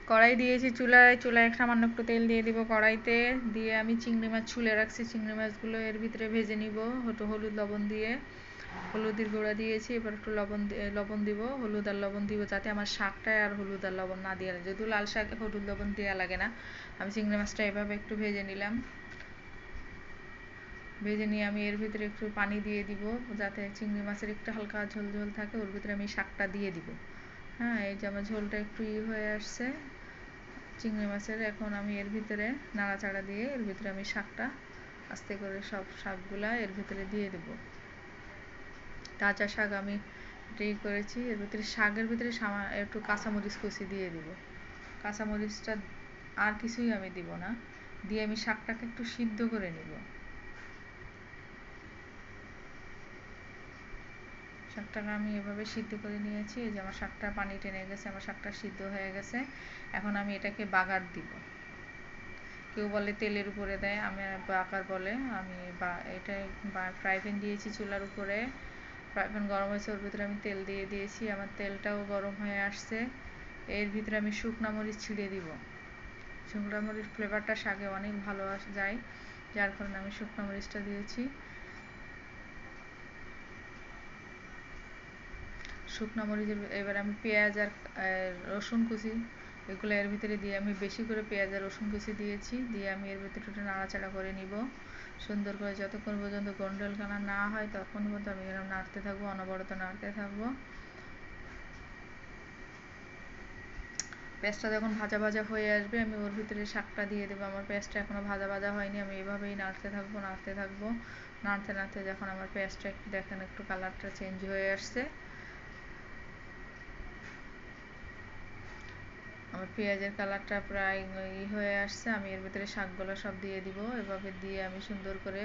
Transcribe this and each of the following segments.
কড়াই দিয়েছি চুলায়, চুলায় সামান্য একটু তেল দিয়ে দিব কড়াইতে, দিয়ে আমি চিংড়ি মাছ ছুলে রাখছি, চিংড়ি মাছগুলো এর ভিতরে ভেজে নিব একটু হলুদ লবণ দিয়ে। হলুদের গুঁড়া দিয়েছি, এবার একটু লবণ দিব, হলুদ আর লবণ দিব, যাতে আমার শাকটায় আর হলুদ আর লবণ না দেওয়া লাগে। যদিও লাল শাকে হলুদ লবণ দেওয়া লাগে না। আমি চিংড়ি মাছটা এভাবে একটু ভেজে নিলাম। ভেজে নিয়ে আমি এর ভিতরে একটু পানি দিয়ে দিব, যাতে চিংড়ি মাছের একটু হালকা ঝোল ঝোল থাকে। ওর ভিতরে আমি শাকটা দিয়ে দিব। হ্যাঁ, এই যে আমার ঝোলটা একটু হয়ে আসছে চিংড়ি মাছের। এখন আমি এর ভিতরে নাড়াচাড়া দিয়ে এর ভিতরে আমি শাকটা আস্তে করে সব শাকগুলা এর ভিতরে দিয়ে দেব। তাজা শাক আমি করেছি। এর ভিতরে শাকের ভিতরে একটু কাঁচামরিচ কুচি দিয়ে দিব। কাঁচামরিচটা আর কিছুই আমি দিব না, দিয়ে আমি শাকটাকে একটু সিদ্ধ করে নিব। শাকটাকে আমি এভাবে সিদ্ধ করে নিয়েছি। এই যে আমার শাকটা পানি টেনে গেছে, আমার শাকটা সিদ্ধ হয়ে গেছে। এখন আমি এটাকে বাগার দিব। কেউ বলে তেলের উপরে দেয়, আমি বাগার বলে। আমি এটা ফ্রাই প্যান দিয়েছি চুলার উপরে, ফ্রাই প্যান গরম হয়েছে, ওর ভিতরে আমি তেল দিয়ে দিয়েছি। আমার তেলটাও গরম হয়ে আসছে। এর ভিতরে আমি শুকনো মরিচ ছিঁড়ে দিব। শুকনো মরিচ ফ্লেভারটা শাকে অনেক ভালো যায়, যার কারণে আমি শুকনো মরিচটা দিয়েছি। শুকনো মরিচের এবার আমি পেঁয়াজ আর রসুন কুচি এগুলো এর ভিতরে দিয়ে আমি বেশি করে পেঁয়াজ আর রসুন কুচি দিয়েছি, দিয়ে আমি এর ভিতরে একটু নাড়াচাড়া করে নিব সুন্দর করে। যতক্ষণ পর্যন্ত গোল্ডেন কালার না হয় ততক্ষণ পর্যন্ত আমি এরকম নাড়তে থাকবো, অনবরত নাড়তে থাকবো। পেঁয়াজটা যখন ভাজা ভাজা হয়ে আসবে আমি ওর ভিতরে শাকটা দিয়ে দেবো। আমার পেঁয়াজটা এখনও ভাজা ভাজা হয়নি, আমি এভাবেই নাড়তে থাকবো নাড়তে থাকবো। নাড়তে নাড়তে যখন আমার পেঁয়াজটা একটু দেখেন একটু কালারটা চেঞ্জ হয়ে আসছে, আমার পেঁয়াজের কালারটা প্রায় হয়ে আসছে, আমি এর ভিতরে শাকগুলো সব দিয়ে দিব। এভাবে দিয়ে আমি সুন্দর করে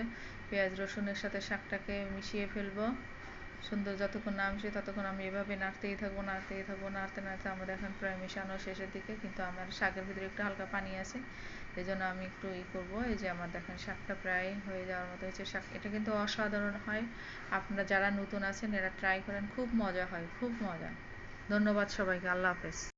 পেঁয়াজ রসুনের সাথে শাকটাকে মিশিয়ে ফেলবো। সুন্দর যতক্ষণ না মিশে ততক্ষণ আমি এভাবে নাড়তেই থাকবো নাড়তেই থাকবো। নাড়তে নাড়তে আমার এখন প্রায় মেশানো শেষের দিকে, কিন্তু আমার শাকের ভিতরে একটু হালকা পানি আছে, এই জন্য আমি একটু করবো। এই যে আমার দেখেন শাকটা প্রায় হয়ে যাওয়ার মতো হয়েছে। শাক এটা কিন্তু অসাধারণ হয়, আপনারা যারা নতুন আছেন এরা ট্রাই করেন, খুব মজা হয়, খুব মজা। ধন্যবাদ সবাইকে, আল্লাহ হাফেজ।